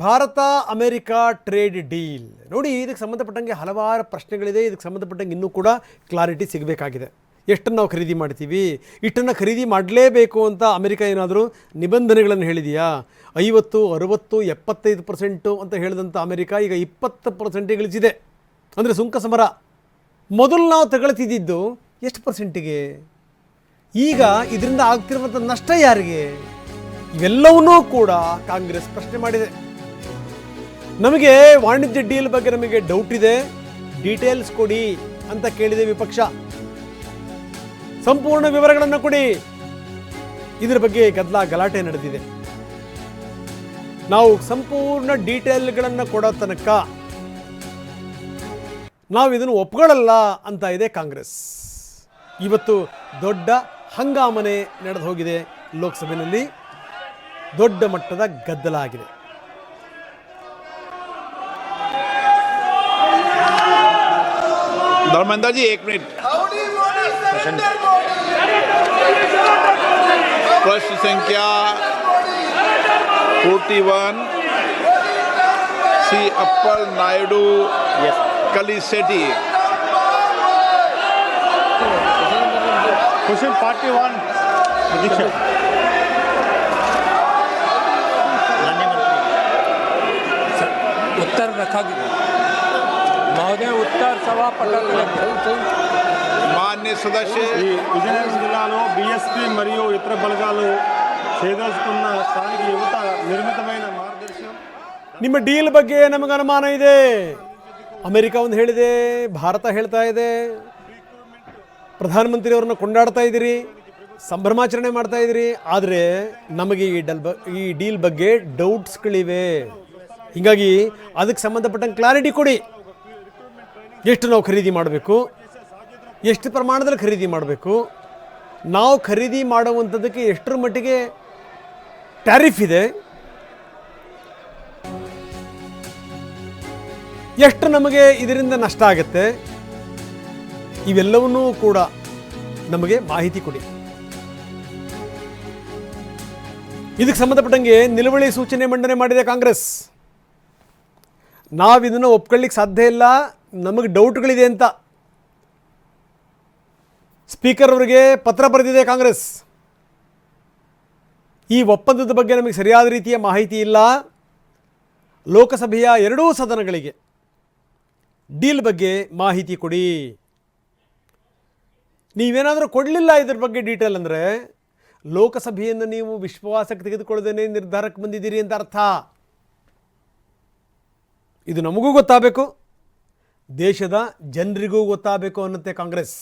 Bharat America trade deal ನೋಡಿ, ಇದಕ್ಕೆ ಸಂಬಂಧಪಟ್ಟಂಗೆ ಹಲವಾರು ಪ್ರಶ್ನೆಗಳಿದೆ. ಇದಕ್ಕೆ ಸಂಬಂಧಪಟ್ಟಂಗೆ ಇನ್ನೂ ಕೂಡ ಕ್ಲಾರಿಟಿ ಸಿಗಬೇಕಾಗಿದೆ. ಎಷ್ಟನ್ನು ನಾವು ಖರೀದಿ ಮಾಡ್ತೀವಿ, ಇಷ್ಟನ್ನು ಖರೀದಿ ಮಾಡಲೇಬೇಕು ಅಂತ ಅಮೆರಿಕ ಏನಾದರೂ ನಿಬಂಧನೆಗಳನ್ನು ಹೇಳಿದೆಯಾ? 50, 60, 75% ಅಂತ ಹೇಳಿದಂಥ ಅಮೆರಿಕ ಈಗ 20% ಇಳಿಸಿದೆ. ಅಂದರೆ ಸುಂಕ ಸಮರ. ಮೊದಲು ನಾವು ತಗೊಳ್ತಿದ್ದು ಎಷ್ಟು ಪರ್ಸೆಂಟಿಗೆ? ಈಗ ಇದರಿಂದ ಆಗ್ತಿರುವಂಥ ನಷ್ಟ ಯಾರಿಗೆ? ಇವೆಲ್ಲವನ್ನೂ ಕೂಡ ಕಾಂಗ್ರೆಸ್ ಪ್ರಶ್ನೆ ಮಾಡಿದೆ. ನಮಗೆ ವಾಣಿಜ್ಯ ಡೀಲ್ ಬಗ್ಗೆ ನಮಗೆ ಡೌಟ್ ಇದೆ, ಡೀಟೇಲ್ಸ್ ಕೊಡಿ ಅಂತ ಕೇಳಿದೆ ವಿಪಕ್ಷ. ಸಂಪೂರ್ಣ ವಿವರಗಳನ್ನು ಕೊಡಿ. ಇದರ ಬಗ್ಗೆ ಗಲಾಟೆ ನಡೆದಿದೆ. ನಾವು ಸಂಪೂರ್ಣ ಡೀಟೇಲ್ಗಳನ್ನು ಕೊಡೋ ತನಕ ನಾವು ಇದನ್ನು ಒಪ್ಕೊಳ್ಳಲ್ಲ ಅಂತ ಇದೆ ಕಾಂಗ್ರೆಸ್. ಇವತ್ತು ದೊಡ್ಡ ಹಂಗಾಮನೆ ನಡೆದು ಹೋಗಿದೆ. ಲೋಕಸಭೆಯಲ್ಲಿ ದೊಡ್ಡ ಮಟ್ಟದ ಗದ್ದಲ ಆಗಿದೆ. धर्मेंद्र जी एक मिनट, प्रश्न संख्या 41 सी अप्पल नायडू कलिसेटी. क्वेश्चन 41 अध्यक्ष उत्तर रखा गया महोदय. उत्तर सभा मान्य सदस्य ఈ విజయనగరం జిల్లాలో బీఎస్పీ మరియు ఇతర బలగాలు చేదోచుకున్న స్థానిక యువత నిర్మితమైన మార్గదర్శనం. ನಿಮ್ಮ ಡೀಲ್ ಬಗ್ಗೆ ನಮಗೆ ಅನುಮಾನ ಇದೆ. ಅಮೆರಿಕ ಒಂದು ಹೇಳಿದೆ, ಭಾರತ ಹೇಳ್ತಾ ಇದೆ. ಪ್ರಧಾನಮಂತ್ರಿಯವರನ್ನು ಕೊಂಡಾಡ್ತಾ ಇದ್ದೀರಿ, ಸಂಭ್ರಮಾಚರಣೆ ಮಾಡ್ತಾ ಇದ್ದೀರಿ. ಆದರೆ ನಮಗೆ ಈ ಡೀಲ್ ಬಗ್ಗೆ ಡೌಟ್ಸ್ಗಳಿವೆ. ಹೀಗಾಗಿ ಅದಕ್ಕೆ ಸಂಬಂಧಪಟ್ಟಂಗೆ ಕ್ಲಾರಿಟಿ ಕೊಡಿ. ಎಷ್ಟು ನಾವು ಖರೀದಿ ಮಾಡಬೇಕು, ಎಷ್ಟು ಪ್ರಮಾಣದಲ್ಲಿ ಖರೀದಿ ಮಾಡಬೇಕು, ನಾವು ಖರೀದಿ ಮಾಡುವಂಥದ್ದಕ್ಕೆ ಎಷ್ಟರ ಮಟ್ಟಿಗೆ ಟ್ಯಾರಿಫ್ ಇದೆ, ಎಷ್ಟು ನಮಗೆ ಇದರಿಂದ ನಷ್ಟ ಆಗುತ್ತೆ, ಇವೆಲ್ಲವನ್ನೂ ಕೂಡ ನಮಗೆ ಮಾಹಿತಿ ಕೊಡಿ. ಇದಕ್ಕೆ ಸಂಬಂಧಪಟ್ಟಂಗೆ ನಿಲುವಳಿ ಸೂಚನೆ ಮಂಡನೆ ಮಾಡಿದೆ ಕಾಂಗ್ರೆಸ್. ನಾವಿದನ್ನು ಒಪ್ಕೊಳ್ಳಿಕ್ಕೆ ಸಾಧ್ಯ ಇಲ್ಲ, ನಮಗೆ ಡೌಟ್ಗಳಿದೆ ಅಂತ ಸ್ಪೀಕರ್ ಅವರಿಗೆ ಪತ್ರ ಬರೆದಿದೆ ಕಾಂಗ್ರೆಸ್. ಈ ಒಪ್ಪಂದದ ಬಗ್ಗೆ ನಮಗೆ ಸರಿಯಾದ ರೀತಿಯ ಮಾಹಿತಿ ಇಲ್ಲ. ಲೋಕಸಭೆಯ ಎರಡೂ ಸದನಗಳಿಗೆ ಡೀಲ್ ಬಗ್ಗೆ ಮಾಹಿತಿ ಕೊಡಿ. ನೀವೇನಾದರೂ ಕೊಡಲಿಲ್ಲ ಇದ್ರ ಬಗ್ಗೆ ಡೀಟೇಲ್ ಅಂದರೆ ಲೋಕಸಭೆಯನ್ನು ನೀವು ವಿಶ್ವಾಸಕ್ಕೆ ತೆಗೆದುಕೊಳ್ಳದೇನೆ ನಿರ್ಧಾರಕ್ಕೆ ಬಂದಿದ್ದೀರಿ ಅಂತ ಅರ್ಥ. ಇದು ನಮಗೂ ಗೊತ್ತಾಗಬೇಕು, ದೇಶದ ಜನರಿಗೂ ಗೊತ್ತಾಗಬೇಕು ಅನ್ನುತ್ತೆ ಕಾಂಗ್ರೆಸ್.